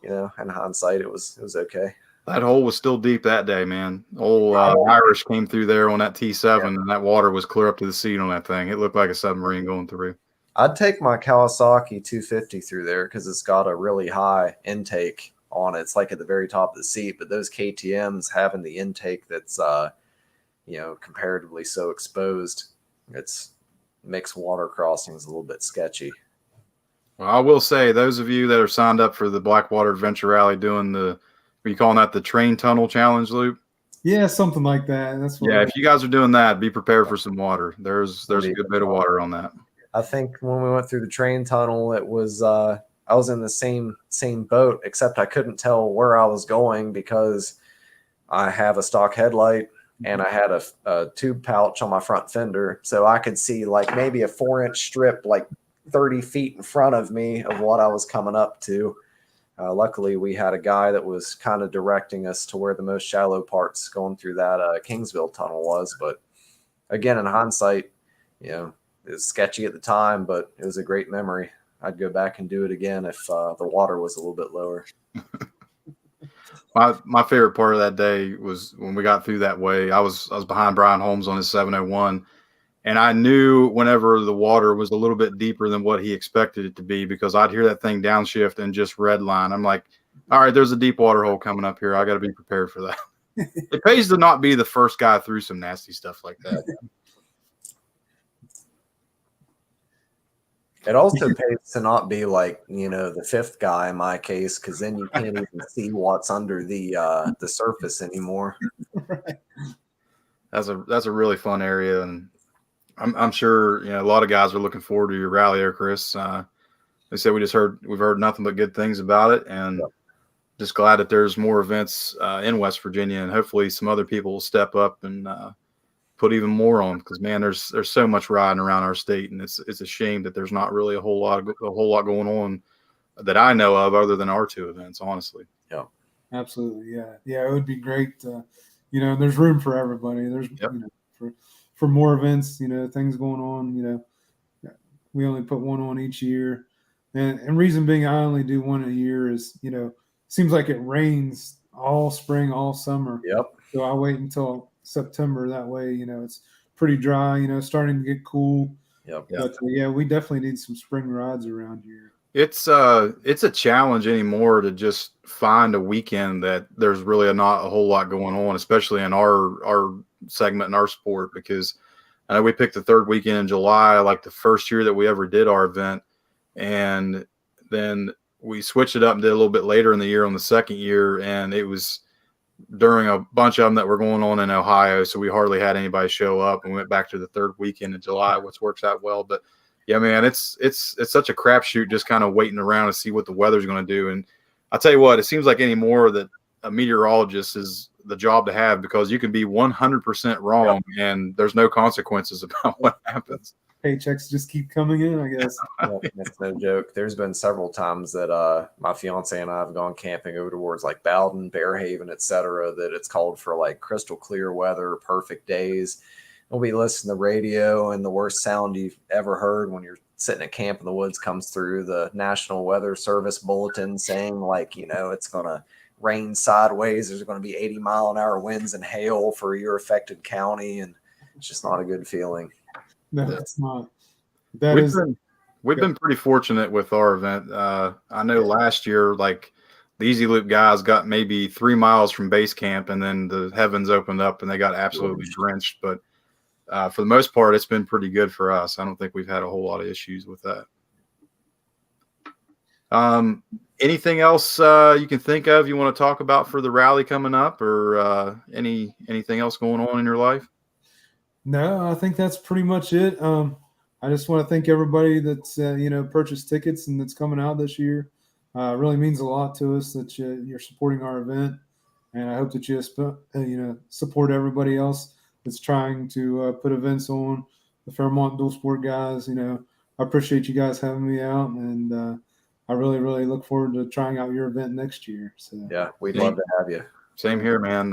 in hindsight, it was okay. That hole was still deep that day, man. Old Irish came through there on that T7, and that water was clear up to the seat on that thing. It looked like a submarine going through. I'd take my Kawasaki 250 through there because it's got a really high intake on it. It's like at the very top of the seat, but those KTMs having the intake that's comparatively so exposed, it's makes water crossings a little bit sketchy. Well, I will say, those of you that are signed up for the Blackwater Adventure Rally doing are you calling that the train tunnel challenge loop? Yeah, something like that. That's what if you guys are doing that, be prepared for some water. There's a good bit of water on that. I think when we went through the train tunnel, it was I was in the same boat, except I couldn't tell where I was going because I have a stock headlight and I had a tube pouch on my front fender, so I could see like maybe a 4-inch strip like 30 feet in front of me of what I was coming up to. Luckily, we had a guy that was kind of directing us to where the most shallow parts going through that Kingsville tunnel was. But again, in hindsight, it was sketchy at the time, but it was a great memory. I'd go back and do it again if the water was a little bit lower. My favorite part of that day was when we got through that way. I was behind Brian Holmes on his 701, and I knew whenever the water was a little bit deeper than what he expected it to be, because I'd hear that thing downshift and just red line. I'm like, all right, there's a deep water hole coming up here. I got to be prepared for that. It pays to not be the first guy through some nasty stuff like that. It also pays to not be like, the fifth guy in my case, because then you can't even see what's under the surface anymore. Right. That's a really fun area, and I'm sure a lot of guys are looking forward to your rally there, Chris. They said we've heard nothing but good things about it, and just glad that there's more events in West Virginia, and hopefully some other people will step up and put even more on, because man, there's so much riding around our state, and it's a shame that there's not really a whole lot going on that I know of other than our two events, honestly. Yeah, absolutely. Yeah, it would be great. There's room for everybody. There's for more events, things going on. We only put one on each year, and reason being I only do one a year is seems like it rains all spring, all summer. Yep. So I wait until September. That way, it's pretty dry, starting to get cool. Yep. Yeah. But yeah, we definitely need some spring rides around here. It's a challenge anymore to just find a weekend that there's really not a whole lot going on, especially in our segment in our sport, because I know we picked the third weekend in July, like the first year that we ever did our event, and then we switched it up and did a little bit later in the year on the second year, and it was during a bunch of them that were going on in Ohio, so we hardly had anybody show up, and we went back to the third weekend in July, which works out well. But yeah, man, it's such a crapshoot just kind of waiting around to see what the weather's going to do. And I'll tell you what, it seems like anymore that a meteorologist is the job to have, because you can be 100% wrong and there's no consequences about what happens. Paychecks just keep coming in, I guess. Well, it's no joke. There's been several times that my fiance and I have gone camping over towards like Bowden, Bearhaven, etc., that it's called for like crystal clear weather, perfect days. We'll be listening to the radio, and the worst sound you've ever heard when you're sitting at camp in the woods comes through the National Weather Service bulletin saying, like, it's going to rain sideways. There's going to be 80-mile-an-hour winds and hail for your affected county, and it's just not a good feeling. No, it's not. We've been pretty fortunate with our event. I know last year, like, the Easy Loop guys got maybe 3 miles from base camp, and then the heavens opened up and they got absolutely drenched. But for the most part, it's been pretty good for us. I don't think we've had a whole lot of issues with that. Anything else you can think of you want to talk about for the rally coming up, or anything else going on in your life? No, I think that's pretty much it. I just want to thank everybody that's purchased tickets and that's coming out this year. It really means a lot to us that you're supporting our event, and I hope that you support everybody else that's trying to put events on. The Fairmont Dual Sport guys, I appreciate you guys having me out, and I really, really look forward to trying out your event next year. So yeah, we'd love to have you. Same here, man.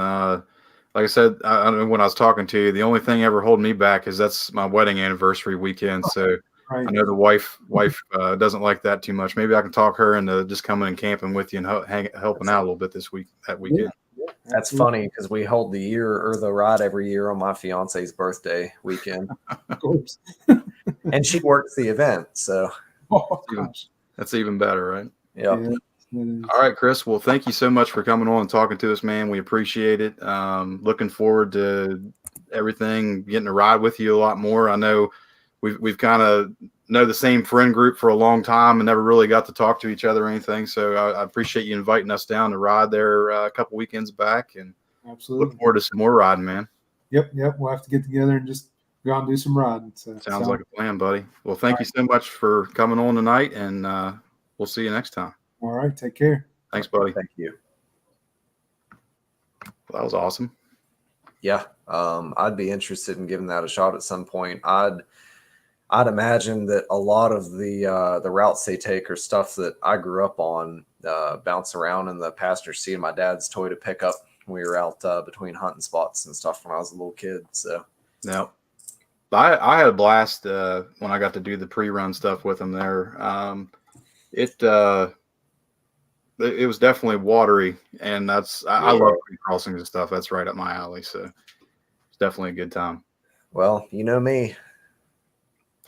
Like I said, I don't know when I was talking to you, the only thing ever holding me back is that's my wedding anniversary weekend. So right. I know the wife doesn't like that too much. Maybe I can talk her into just coming and camping with you and helping out a little bit that weekend. Yeah. That's funny because we hold the ride every year on my fiance's birthday weekend. Of course. And she works the event, so that's even better, right? Yep. Yeah. All right, Chris. Well, thank you so much for coming on and talking to us, man. We appreciate it. Looking forward to everything, getting to ride with you a lot more. I know we've kind of know the same friend group for a long time and never really got to talk to each other or anything. So I appreciate you inviting us down to ride there a couple weekends back, and absolutely look forward to some more riding, man. Yep. We'll have to get together and just go out and do some riding. So sounds like a plan, buddy. Well, thank you so much for coming on tonight, and we'll see you next time. All right. Take care. Thanks, buddy. Thank you. Well, that was awesome. Yeah. I'd be interested in giving that a shot at some point. I'd imagine that a lot of the routes they take are stuff that I grew up on, bounce around in the passenger seat of my dad's Toyota pickup when we were out between hunting spots and stuff when I was a little kid. So no, I had a blast when I got to do the pre-run stuff with them there. It was definitely watery, and I love crossings and stuff. That's right up my alley. So it's definitely a good time. Well, you know me,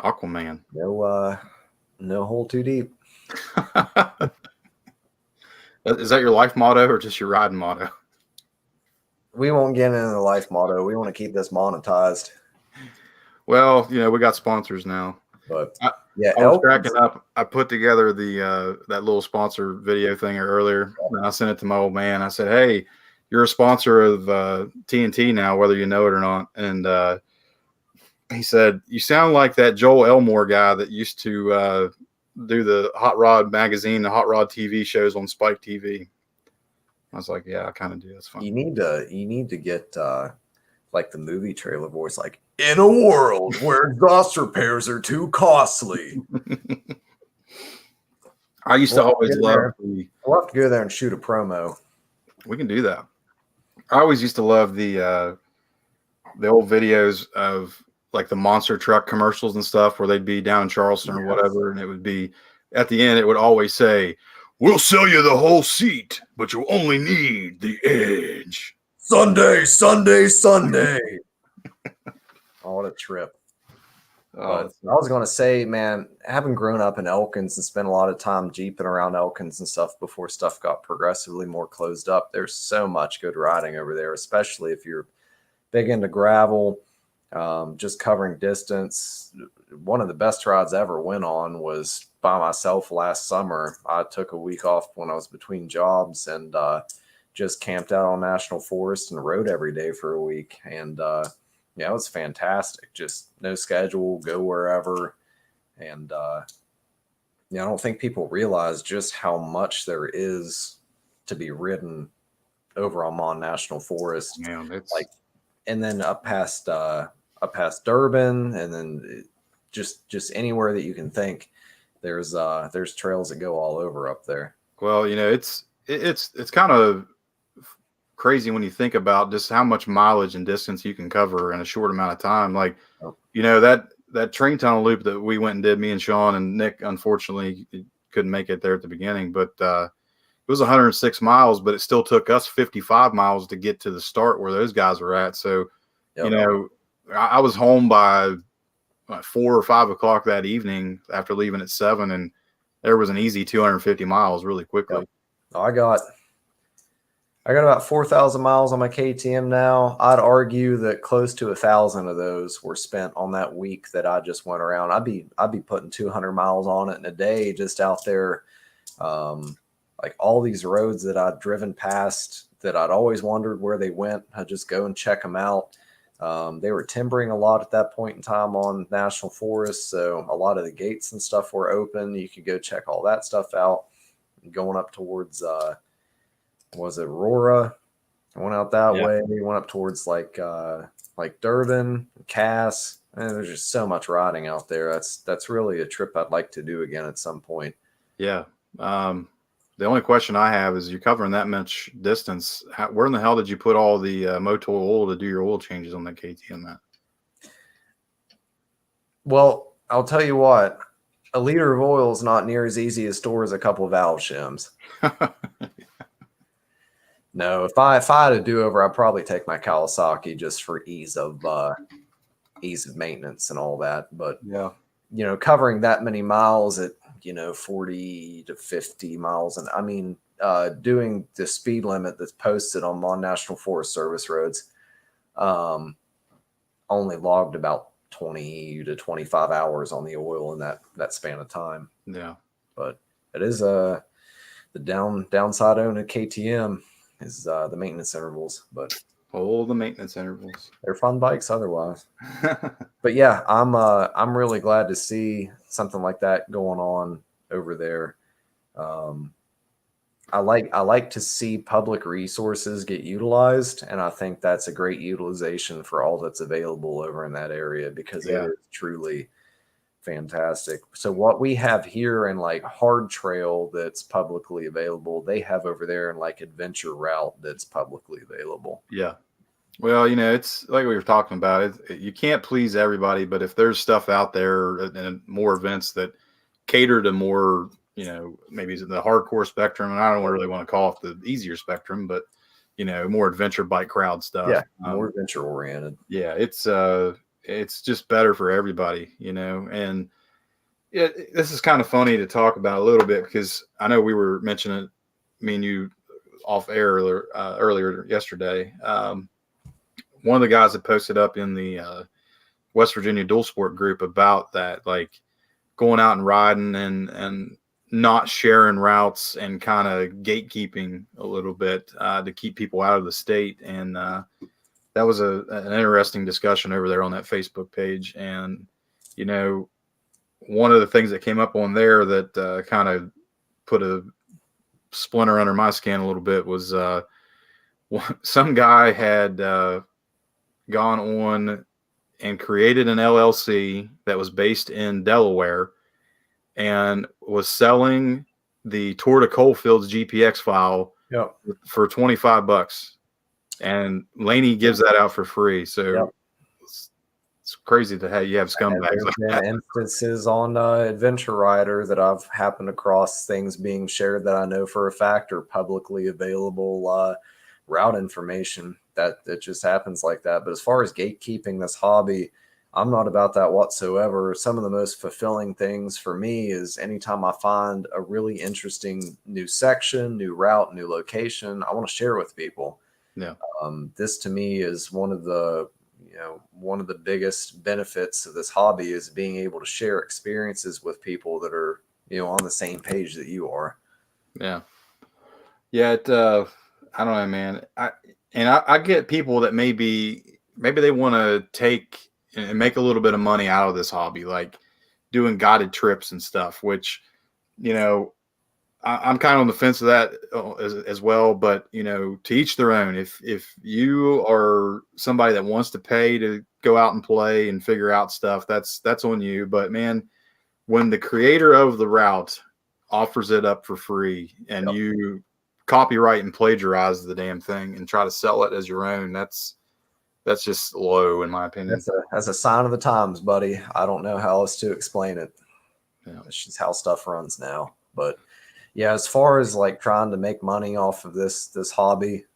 Aquaman. No hole too deep. Is that your life motto or just your riding motto? We won't get into the life motto. We want to keep this monetized. Well, we got sponsors now. But I was cracking up. I put together that little sponsor video thing earlier, and I sent it to my old man. I said, "Hey, you're a sponsor of TNT now, whether you know it or not." And he said, "You sound like that Joel Elmore guy that used to do the Hot Rod magazine, the Hot Rod TV shows on Spike TV." I was like, "Yeah, I kind of do. That's fine." You need to get like the movie trailer voice, like, "In a world where exhaust repairs are too costly." I used to always love we'll have to go there and shoot a promo. We can do that. I always used to love the old videos of like the monster truck commercials and stuff where they'd be down in Charleston or whatever, and it would be at the end, it would always say, "We'll sell you the whole seat, but you only need the edge. Sunday, Sunday, Sunday." Oh, what a trip. But I was going to say, man, having grown up in Elkins and spent a lot of time jeeping around Elkins and stuff before stuff got progressively more closed up, there's so much good riding over there, especially if you're big into gravel, just covering distance. One of the best rides I ever went on was by myself last summer. I took a week off when I was between jobs and just camped out on National Forest and rode every day for a week. And yeah, it was fantastic. Just no schedule, go wherever. And yeah, I don't think people realize just how much there is to be ridden over on Mon National Forest. Man, it's like, and then up past Durban, and then just anywhere that you can think. There's trails that go all over up there. well, it's kind of crazy when you think about just how much mileage and distance you can cover in a short amount of time. Like, that train tunnel loop that we went and did, me and Sean and Nick, unfortunately couldn't make it there at the beginning, but it was 106 miles, but it still took us 55 miles to get to the start where those guys were at. So, I was home by 4 or 5 o'clock that evening after leaving at 7, and there was an easy 250 miles really quickly. Yep. I got about 4,000 miles on my KTM now. I'd argue that close to 1,000 of those were spent on that week that I just went around. I'd be putting 200 miles on it in a day, just out there. Like all these roads that I'd driven past that I'd always wondered where they went. I'd just go and check them out. They were timbering a lot at that point in time on National Forest, so a lot of the gates and stuff were open. You could go check all that stuff out. Going up towards was it Aurora? I went out that way. We went up towards like Durban, Cass. And there's just so much riding out there. That's really a trip I'd like to do again at some point. Yeah. The only question I have is, you're covering that much distance. Where in the hell did you put all the Motul oil to do your oil changes on that KTM at? Well, I'll tell you what, a liter of oil is not near as easy to store as a couple of valve shims. No, if I had a do-over, I'd probably take my Kawasaki just for ease of maintenance and all that. But yeah, covering that many miles at 40 to 50 miles, and I mean, doing the speed limit that's posted on Mon National Forest Service roads, only logged about 20 to 25 hours on the oil in that span of time. Yeah, but it is the downside owning a KTM is the maintenance intervals, but the maintenance intervals. They're fun bikes otherwise. But yeah, I'm really glad to see something like that going on over there. I like to see public resources get utilized, and I think that's a great utilization for all that's available over in that area, because it is truly fantastic. So what we have here in like hard trail that's publicly available, they have over there in like adventure route that's publicly available. Yeah. Well, it's like we were talking about it. You can't please everybody, but if there's stuff out there and more events that cater to more, maybe the hardcore spectrum, and I don't really want to call it the easier spectrum, but more adventure bike crowd stuff. Yeah, more adventure oriented. Yeah, it's just better for everybody, and this is kind of funny to talk about a little bit, because I know we were mentioning, me and you off air earlier yesterday. One of the guys that posted up in the West Virginia Dual Sport group about that, like going out and riding and not sharing routes and kind of gatekeeping a little bit to keep people out of the state. And that was an interesting discussion over there on that Facebook page. And, one of the things that came up on there that kind of put a splinter under my skin a little bit was some guy had gone on and created an LLC that was based in Delaware and was selling the Tour de Coalfields GPX file for $25. And Laney gives that out for free. So it's crazy to have you have scumbags. There's been instances on Adventure Rider that I've happened across things being shared that I know for a fact are publicly available route information that just happens like that. But as far as gatekeeping this hobby, I'm not about that whatsoever. Some of the most fulfilling things for me is anytime I find a really interesting new section, new route, new location, I want to share with people. Yeah. This to me is one of the biggest benefits of this hobby is being able to share experiences with people that are, on the same page that you are. Yeah. Yeah. I don't know, man. I get people that maybe they want to take and make a little bit of money out of this hobby, like doing guided trips and stuff, which, I'm kind of on the fence of that as well, but to each their own. If you are somebody that wants to pay to go out and play and figure out stuff, that's on you. But man, when the creator of the route offers it up for free and you copyright and plagiarize the damn thing and try to sell it as your own, that's just low, in my opinion. That's a sign of the times, buddy. I don't know how else to explain it. Yeah. It's just how stuff runs now. But yeah, as far as like trying to make money off of this hobby,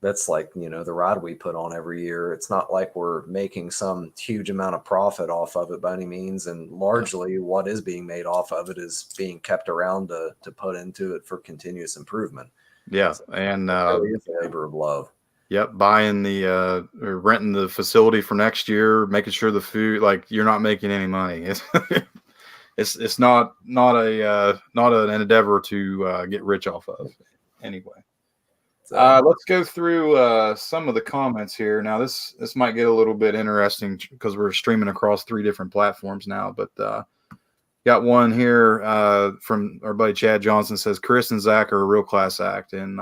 that's like, the ride we put on every year. It's not like we're making some huge amount of profit off of it by any means. And largely what is being made off of it is being kept around to put into it for continuous improvement. Yeah. So and it really is a labor of love. Yep, buying or renting the facility for next year, making sure the food, like, you're not making any money. It's not an endeavor to get rich off of. Anyway, let's go through some of the comments here. Now this might get a little bit interesting because we're streaming across 3 different platforms now. But got one here from our buddy Chad Johnson. Says Chris and Zach are a real class act, and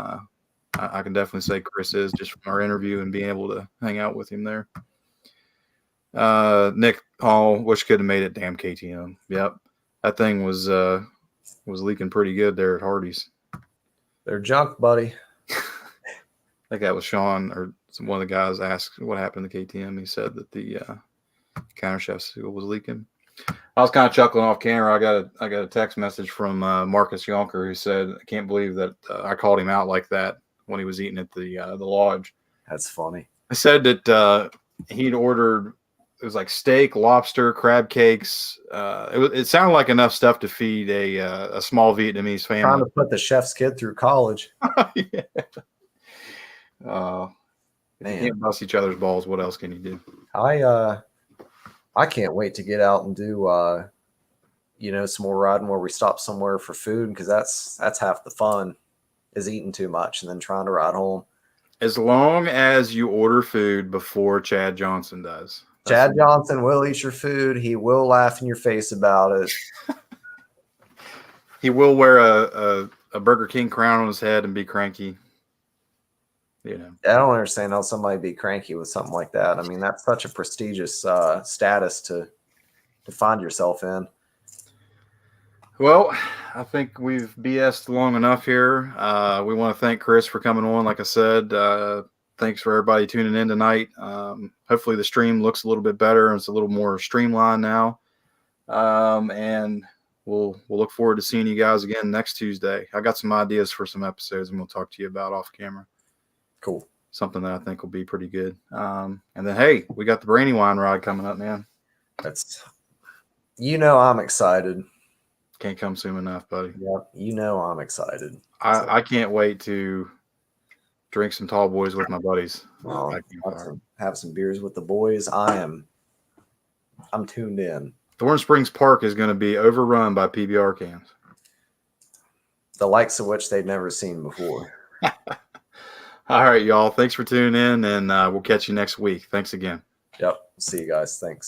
I can definitely say Chris is, just from our interview and being able to hang out with him there. Nick Hall, wish could have made it. Damn KTM. Yep, that thing was leaking pretty good there at Hardy's. They're junk, buddy. I think that was Sean, or one of the guys asked what happened to KTM. He said that the countershaft seal was leaking. I was kind of chuckling off camera. I got a text message from Marcus Yonker, who said, "I can't believe that I called him out like that when he was eating at the lodge." That's funny. I said that he'd ordered, it was like steak, lobster, crab cakes. It sounded like enough stuff to feed a small Vietnamese family. Trying to put the chef's kid through college. Yeah. Man. You can't bust each other's balls. What else can you do? I can't wait to get out and do some more riding where we stop somewhere for food, because that's half the fun, is eating too much and then trying to ride home. As long as you order food before Chad Johnson does. Chad Johnson will eat your food. He will laugh in your face about it. He will wear a Burger King crown on his head and be cranky. I don't understand how somebody be cranky with something like that. I mean, that's such a prestigious status to find yourself in. Well, I think we've BS'd long enough here. We want to thank Chris for coming on. Like I said, thanks for everybody tuning in tonight. Hopefully the stream looks a little bit better and it's a little more streamlined now. And we'll look forward to seeing you guys again next Tuesday. I got some ideas for some episodes and we'll talk to you about off camera. Cool. Something that I think will be pretty good. And then, hey, we got the Brandywine ride coming up, man. I'm excited. Can't come soon enough, buddy. Yep, I'm excited. I can't wait to drink some Tallboys with my buddies. Well, have some beers with the boys. I'm tuned in. Thorn Springs Park is going to be overrun by PBR cans. The likes of which they've never seen before. All right, y'all. Thanks for tuning in, and we'll catch you next week. Thanks again. Yep. See you guys. Thanks.